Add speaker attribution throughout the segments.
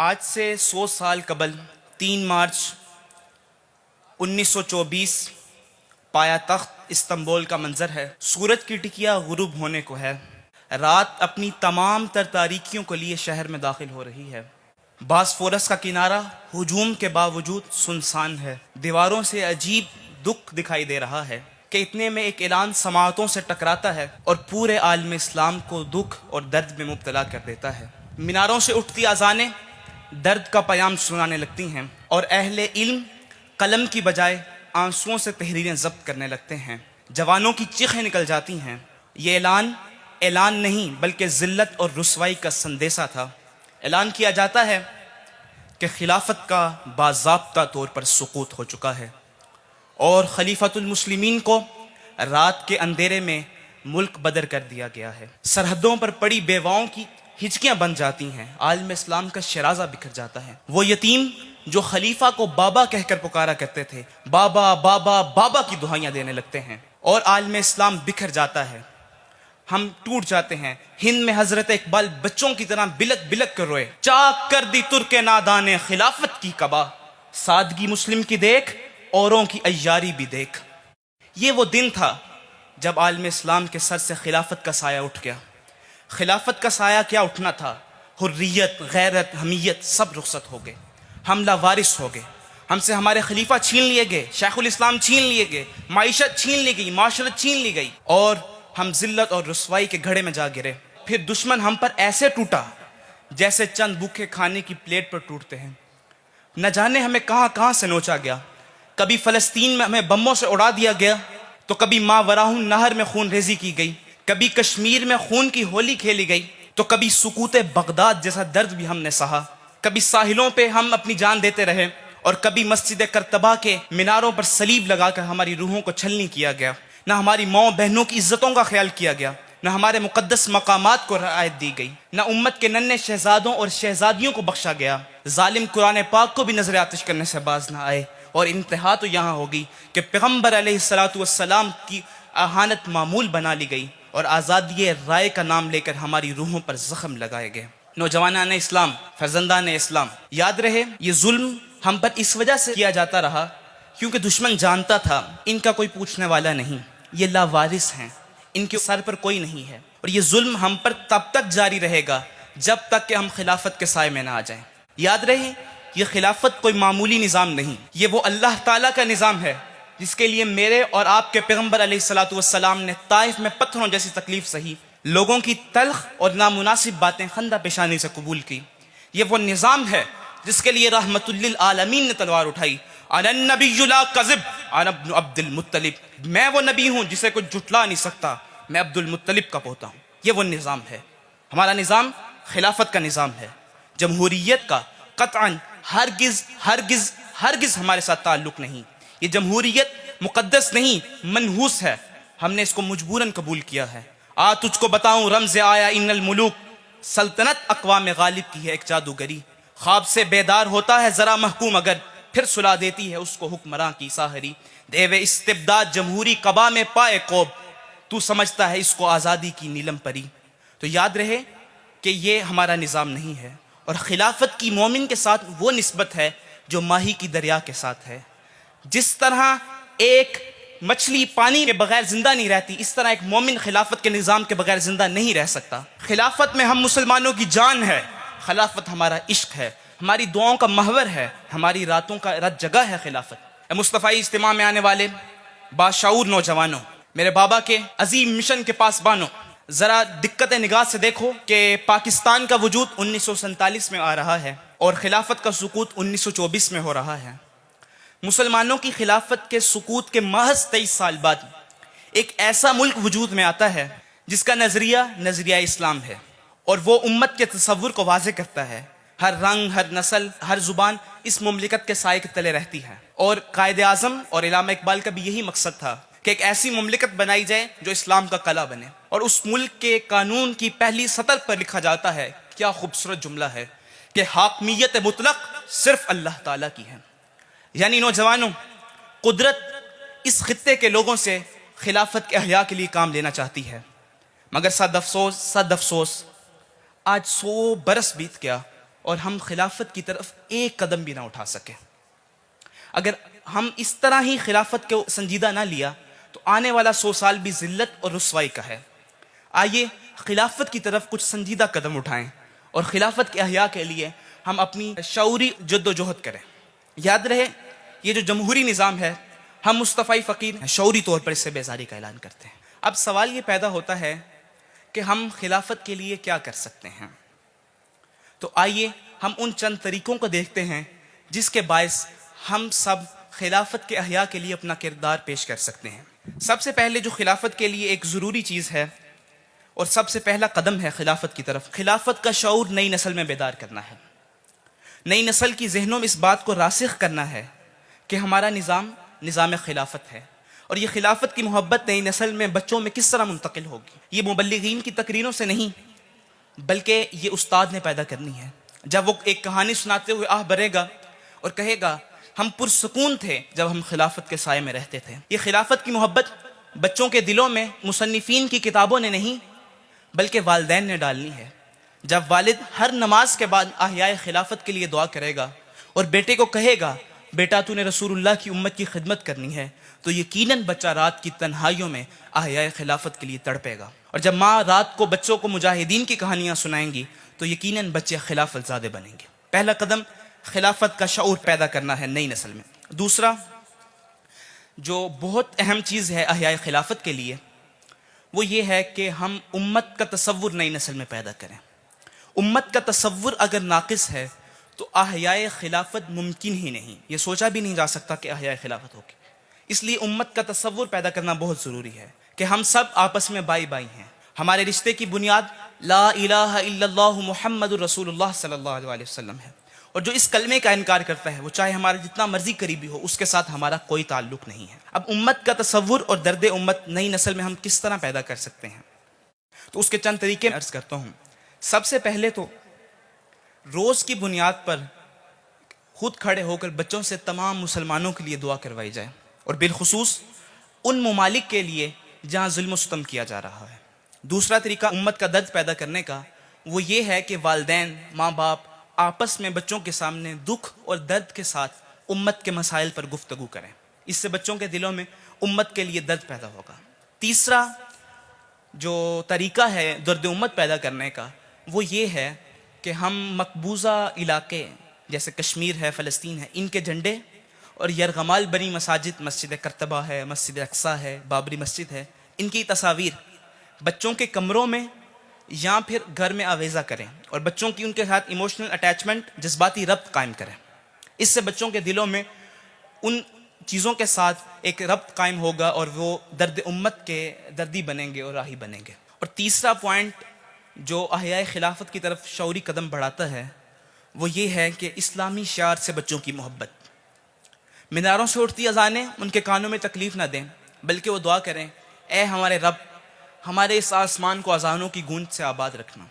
Speaker 1: آج سے 100 سال قبل 3 مارچ 1924 پایا تخت استنبول کا منظر ہے۔ سورج کی ٹکیا غروب ہونے کو ہے۔ رات اپنی تمام تر تاریکیوں کو لیے شہر میں داخل ہو رہی ہے۔ باسفورس کا کنارہ ہجوم کے باوجود سنسان ہے۔ دیواروں سے عجیب دکھ دکھائی دے رہا ہے کہ اتنے میں ایک اعلان سماعتوں سے ٹکراتا ہے اور پورے عالم اسلام کو دکھ اور درد میں مبتلا کر دیتا ہے۔ میناروں سے اٹھتی اذانیں درد کا پیام سنانے لگتی ہیں اور اہل علم قلم کی بجائے آنسوؤں سے تحریریں ضبط کرنے لگتے ہیں۔ جوانوں کی چیخیں نکل جاتی ہیں۔ یہ اعلان نہیں بلکہ ذلت اور رسوائی کا سندیسہ تھا۔ اعلان کیا جاتا ہے کہ خلافت کا باضابطہ طور پر سقوط ہو چکا ہے اور خلیفۃ المسلمین کو رات کے اندھیرے میں ملک بدر کر دیا گیا ہے۔ سرحدوں پر پڑی بیواؤں کی ہچکیاں بن جاتی ہیں۔ عالم اسلام کا شرازہ بکھر جاتا ہے۔ وہ یتیم جو خلیفہ کو بابا کہہ کر پکارا کرتے تھے، بابا بابا بابا کی دہائیاں دینے لگتے ہیں اور عالم اسلام بکھر جاتا ہے۔ ہم ٹوٹ جاتے ہیں۔ ہند میں حضرت اقبال بچوں کی طرح بلک بلک کر روئے، چاک کر دی ترک نادان خلافت کی قبا، سادگی مسلم کی دیکھ اوروں کی عیاری بھی دیکھ۔ یہ وہ دن تھا جب عالم اسلام کے سر سے خلافت کا سایہ اٹھ گیا۔ خلافت کا سایہ کیا اٹھنا تھا، حریت، غیرت، حمیت سب رخصت ہو گئے۔ ہم لاوارث ہو گئے۔ ہم سے ہمارے خلیفہ چھین لیے گئے، شیخ الاسلام چھین لیے گئے، معیشت چھین لی گئی، معاشرت چھین لی گئی اور ہم ذلت اور رسوائی کے گھڑے میں جا گرے۔ پھر دشمن ہم پر ایسے ٹوٹا جیسے چند بھوکے کھانے کی پلیٹ پر ٹوٹتے ہیں۔ نہ جانے ہمیں کہاں کہاں سے نوچا گیا۔ کبھی فلسطین میں ہمیں بموں سے اڑا دیا گیا تو کبھی ماوراء نہر میں خون ریزی کی گئی، کبھی کشمیر میں خون کی ہولی کھیلی گئی تو کبھی سکوت بغداد جیسا درد بھی ہم نے سہا۔ کبھی ساحلوں پہ ہم اپنی جان دیتے رہے اور کبھی مسجد کرتبہ کے میناروں پر صلیب لگا کر ہماری روحوں کو چھلنی کیا گیا۔ نہ ہماری ماؤں بہنوں کی عزتوں کا خیال کیا گیا، نہ ہمارے مقدس مقامات کو رعایت دی گئی، نہ امت کے ننھے شہزادوں اور شہزادیوں کو بخشا گیا۔ ظالم قرآن پاک کو بھی نظر آتش کرنے سے باز نہ آئے اور انتہا تو یہاں ہوگی کہ پیغمبر علیہ السلام کی اہانت معمول بنا لی گئی اور آزادی رائے کا نام لے کر ہماری روحوں پر زخم لگائے گئے۔ نوجوانان اسلام، فرزندان اسلام، یاد رہے یہ ظلم ہم پر اس وجہ سے کیا جاتا رہا کیونکہ دشمن جانتا تھا ان کا کوئی پوچھنے والا نہیں، یہ لاوارث ہیں، ان کے سر پر کوئی نہیں ہے اور یہ ظلم ہم پر تب تک جاری رہے گا جب تک کہ ہم خلافت کے سائے میں نہ آ جائیں۔ یاد رہے یہ خلافت کوئی معمولی نظام نہیں، یہ وہ اللہ تعالیٰ کا نظام ہے جس کے لیے میرے اور آپ کے پیغمبر علیہ السلام نے طائف میں پتھروں جیسی تکلیف سہی، لوگوں کی تلخ اور نامناسب باتیں خندہ پیشانی سے قبول کی۔ یہ وہ نظام ہے جس کے لیے رحمت للعالمین نے تلوار اٹھائی، انا النبی لا کذب انا ابن عبد المطلب، میں وہ نبی ہوں جسے کوئی جھٹلا نہیں سکتا، میں عبد المطلب کا پوتا ہوں۔ یہ وہ نظام ہے۔ ہمارا نظام خلافت کا نظام ہے، جمہوریت کا قطعاً ہرگز ہرگز ہرگز ہمارے ساتھ تعلق نہیں۔ یہ جمہوریت مقدس نہیں، منحوس ہے، ہم نے اس کو مجبوراً قبول کیا ہے۔ تجھ کو بتاؤں رمز آیا ان الملوک، سلطنت اقوام غالب کی ہے ایک جادوگری، خواب سے بیدار ہوتا ہے ذرا محکوم اگر پھر سلا دیتی ہے اس کو حکمراں کی ساحری، دیو استبداد جمہوری قبا میں پائے کوب، تو سمجھتا ہے اس کو آزادی کی نیلم پری۔ تو یاد رہے کہ یہ ہمارا نظام نہیں ہے اور خلافت کی مومن کے ساتھ وہ نسبت ہے جو ماہی کی دریا کے ساتھ ہے۔ جس طرح ایک مچھلی پانی کے بغیر زندہ نہیں رہتی، اس طرح ایک مومن خلافت کے نظام کے بغیر زندہ نہیں رہ سکتا۔ خلافت میں ہم مسلمانوں کی جان ہے، خلافت ہمارا عشق ہے، ہماری دعاؤں کا محور ہے، ہماری راتوں کا رت جگہ ہے خلافت۔ مصطفی اجتماع میں آنے والے باشعور نوجوانوں، میرے بابا کے عظیم مشن کے پاسبانوں، ذرا دقت نگاہ سے دیکھو کہ پاکستان کا وجود 1947 میں آ رہا ہے اور خلافت کا سقوط 1924 میں ہو رہا ہے۔ مسلمانوں کی خلافت کے سقوط کے محض 23 سال بعد ایک ایسا ملک وجود میں آتا ہے جس کا نظریہ اسلام ہے اور وہ امت کے تصور کو واضح کرتا ہے۔ ہر رنگ، ہر نسل، ہر زبان اس مملکت کے سائے کے تلے رہتی ہے اور قائد اعظم اور علامہ اقبال کا بھی یہی مقصد تھا کہ ایک ایسی مملکت بنائی جائے جو اسلام کا قلعہ بنے، اور اس ملک کے قانون کی پہلی سطر پر لکھا جاتا ہے، کیا خوبصورت جملہ ہے، کہ حاکمیت مطلق صرف اللہ تعالیٰ کی ہے۔ یعنی نوجوانوں، قدرت اس خطے کے لوگوں سے خلافت کے احیاء کے لیے کام لینا چاہتی ہے، مگر صد افسوس آج 100 برس بیت گیا اور ہم خلافت کی طرف ایک قدم بھی نہ اٹھا سکے. اگر ہم اس طرح ہی خلافت کو سنجیدہ نہ لیا تو آنے والا 100 سال بھی ذلت اور رسوائی کا ہے. آئیے خلافت کی طرف کچھ سنجیدہ قدم اٹھائیں اور خلافت کے احیاء کے لیے ہم اپنی شعوری جد و جہد کریں. یاد رہے یہ جو جمہوری نظام ہے، ہم مصطفی فقیر ہیں، شعوری طور پر اس سے بیزاری کا اعلان کرتے ہیں. اب سوال یہ پیدا ہوتا ہے کہ ہم خلافت کے لیے کیا کر سکتے ہیں. تو آئیے ہم ان چند طریقوں کو دیکھتے ہیں جس کے باعث ہم سب خلافت کے احیاء کے لیے اپنا کردار پیش کر سکتے ہیں. سب سے پہلے جو خلافت کے لیے ایک ضروری چیز ہے اور سب سے پہلا قدم ہے خلافت کی طرف، خلافت کا شعور نئی نسل میں بیدار کرنا ہے. نئی نسل کی ذہنوں میں اس بات کو راسخ کرنا ہے کہ ہمارا نظام خلافت ہے، اور یہ خلافت کی محبت نئی نسل میں بچوں میں کس طرح منتقل ہوگی. یہ مبلغین کی تقریروں سے نہیں بلکہ یہ استاد نے پیدا کرنی ہے. جب وہ ایک کہانی سناتے ہوئے آہ بھرے گا اور کہے گا ہم پرسکون تھے جب ہم خلافت کے سائے میں رہتے تھے. یہ خلافت کی محبت بچوں کے دلوں میں مصنفین کی کتابوں نے نہیں بلکہ والدین نے ڈالنی ہے. جب والد ہر نماز کے بعد احیاء خلافت کے لیے دعا کرے گا اور بیٹے کو کہے گا بیٹا تو نے رسول اللہ کی امت کی خدمت کرنی ہے، تو یقیناً بچہ رات کی تنہائیوں میں احیاء خلافت کے لیے تڑپے گا. اور جب ماں رات کو بچوں کو مجاہدین کی کہانیاں سنائیں گی تو یقیناً بچے خلافت زادے بنیں گے. پہلا قدم خلافت کا شعور پیدا کرنا ہے نئی نسل میں. دوسرا جو بہت اہم چیز ہے احیاء خلافت کے لیے وہ یہ ہے کہ ہم امت کا تصور نئی نسل میں پیدا کریں. امت کا تصور اگر ناقص ہے تو احیاء خلافت ممکن ہی نہیں، یہ سوچا بھی نہیں جا سکتا کہ احیاء خلافت ہوگی. اس لیے امت کا تصور پیدا کرنا بہت ضروری ہے کہ ہم سب آپس میں بائی بائی ہیں. ہمارے رشتے کی بنیاد لا الہ الا اللہ محمد رسول اللہ صلی اللہ علیہ وسلم ہے، اور جو اس کلمے کا انکار کرتا ہے وہ چاہے ہمارا جتنا مرضی قریبی ہو اس کے ساتھ ہمارا کوئی تعلق نہیں ہے. اب امت کا تصور اور درد امت نئی نسل میں ہم کس طرح پیدا کر سکتے ہیں، تو اس کے چند طریقے عرض کرتا ہوں. سب سے پہلے تو روز کی بنیاد پر خود کھڑے ہو کر بچوں سے تمام مسلمانوں کے لیے دعا کروائی جائے، اور بالخصوص ان ممالک کے لیے جہاں ظلم و ستم کیا جا رہا ہے. دوسرا طریقہ امت کا درد پیدا کرنے کا وہ یہ ہے کہ والدین ماں باپ آپس میں بچوں کے سامنے دکھ اور درد کے ساتھ امت کے مسائل پر گفتگو کریں. اس سے بچوں کے دلوں میں امت کے لیے درد پیدا ہوگا. تیسرا جو طریقہ ہے درد امت پیدا کرنے کا وہ یہ ہے کہ ہم مقبوضہ علاقے جیسے کشمیر ہے، فلسطین ہے، ان کے جھنڈے اور یرغمال بنی مساجد، مسجد کرتبہ ہے، مسجد اقصیٰ ہے، بابری مسجد ہے، ان کی تصاویر بچوں کے کمروں میں یا پھر گھر میں آویزہ کریں اور بچوں کی ان کے ساتھ ایموشنل اٹیچمنٹ، جذباتی ربط قائم کریں. اس سے بچوں کے دلوں میں ان چیزوں کے ساتھ ایک ربط قائم ہوگا اور وہ درد امت کے دردی بنیں گے اور راہی بنیں گے. اور تیسرا پوائنٹ جو احیاء خلافت کی طرف شعوری قدم بڑھاتا ہے وہ یہ ہے کہ اسلامی شعار سے بچوں کی محبت. میناروں سے اٹھتی اذانیں ان کے کانوں میں تکلیف نہ دیں بلکہ وہ دعا کریں اے ہمارے رب ہمارے اس آسمان کو اذانوں کی گونج سے آباد رکھنا.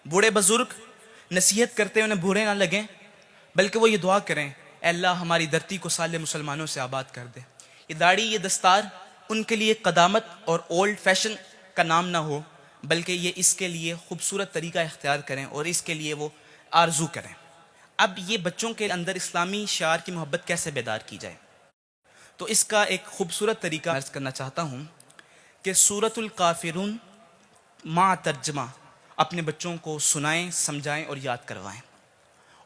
Speaker 1: بوڑھے بزرگ نصیحت کرتے انہیں برے نہ لگیں بلکہ وہ یہ دعا کریں اے اللہ ہماری دھرتی کو سالے مسلمانوں سے آباد کر دے. یہ داڑھی یہ دستار ان کے لیے قدامت اور اولڈ فیشن کا نام نہ ہو بلکہ یہ اس کے لیے خوبصورت طریقہ اختیار کریں اور اس کے لیے وہ آرزو کریں. اب یہ بچوں کے اندر اسلامی شعار کی محبت کیسے بیدار کی جائے، تو اس کا ایک خوبصورت طریقہ عرض کرنا چاہتا ہوں کہ سورۃ الکافرون مع ترجمہ اپنے بچوں کو سنائیں، سمجھائیں اور یاد کروائیں،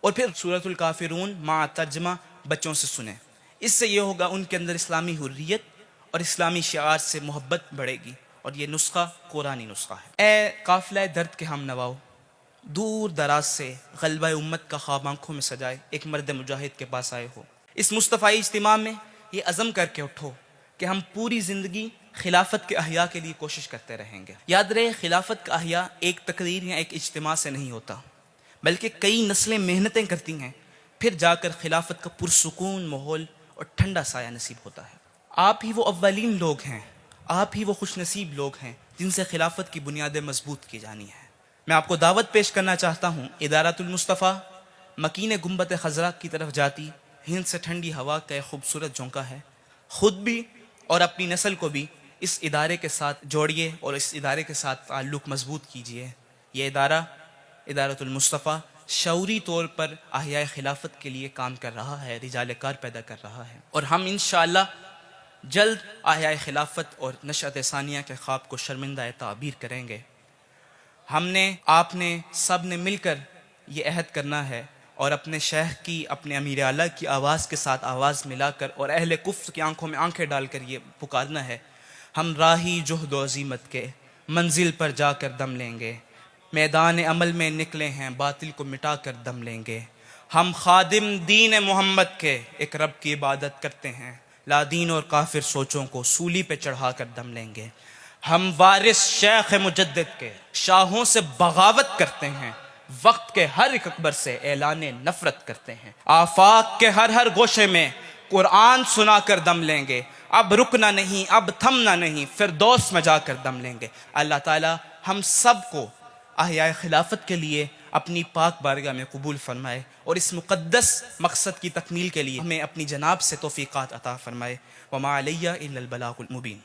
Speaker 1: اور پھر سورۃ الکافرون مع ترجمہ بچوں سے سنیں. اس سے یہ ہوگا ان کے اندر اسلامی حریت اور اسلامی شعار سے محبت بڑھے گی، اور یہ نسخہ قرآنی نسخہ ہے. اے قافلہ درد کے ہم نواؤ، دور دراز سے غلبہ امت کا خواب آنکھوں میں سجائے ایک مرد مجاہد کے پاس آئے ہو. اس مصطفی اجتماع میں یہ عزم کر کے اٹھو کہ ہم پوری زندگی خلافت کے احیاء کے لیے کوشش کرتے رہیں گے. یاد رہے خلافت کا احیاء ایک تقریر یا ایک اجتماع سے نہیں ہوتا بلکہ کئی نسلیں محنتیں کرتی ہیں پھر جا کر خلافت کا پرسکون ماحول اور ٹھنڈا سایہ نصیب ہوتا ہے. آپ ہی وہ اولین لوگ ہیں، آپ ہی وہ خوش نصیب لوگ ہیں جن سے خلافت کی بنیادیں مضبوط کی جانی ہیں. میں آپ کو دعوت پیش کرنا چاہتا ہوں ادارۃ المصطفیٰ مکین گنبد خضرا کی طرف جاتی ہند سے ٹھنڈی ہوا کا ایک خوبصورت جھونکا ہے. خود بھی اور اپنی نسل کو بھی اس ادارے کے ساتھ جوڑیے اور اس ادارے کے ساتھ تعلق مضبوط کیجیے. یہ ادارہ ادارۃ المصطفیٰ شعوری طور پر احیاء خلافت کے لیے کام کر رہا ہے، رجال کار پیدا کر رہا ہے، اور ہم انشاءاللہ جلد احیاء خلافت اور نشأت ثانیہ کے خواب کو شرمندہ تعبیر کریں گے۔ ہم نے، آپ نے، سب نے مل کر یہ عہد کرنا ہے اور اپنے شیخ کی، اپنے امیر اعلیٰ کی آواز کے ساتھ آواز ملا کر اور اہل کفر کی آنکھوں میں آنکھیں ڈال کر یہ پکارنا ہے، ہم راہی جہد و عزیمت کے منزل پر جا کر دم لیں گے، میدان عمل میں نکلے ہیں باطل کو مٹا کر دم لیں گے، ہم خادم دین محمد کے ایک رب کی عبادت کرتے ہیں، لا دین اور کافر سوچوں کو سولی پہ چڑھا کر دم لیں گے، ہم وارث شیخ مجدد کے شاہوں سے بغاوت کرتے ہیں، وقت کے ہر ایک اکبر سے اعلان نفرت کرتے ہیں، آفاق کے ہر گوشے میں قرآن سنا کر دم لیں گے، اب رکنا نہیں، اب تھمنا نہیں، فردوس میں جا کر دم لیں گے۔ اللہ تعالی ہم سب کو احیاء خلافت کے لیے اپنی پاک بارگاہ میں قبول فرمائے اور اس مقدس مقصد کی تکمیل کے لیے ہمیں اپنی جناب سے توفیقات عطا فرمائے۔ وما علیہ الا البلاغ المبین۔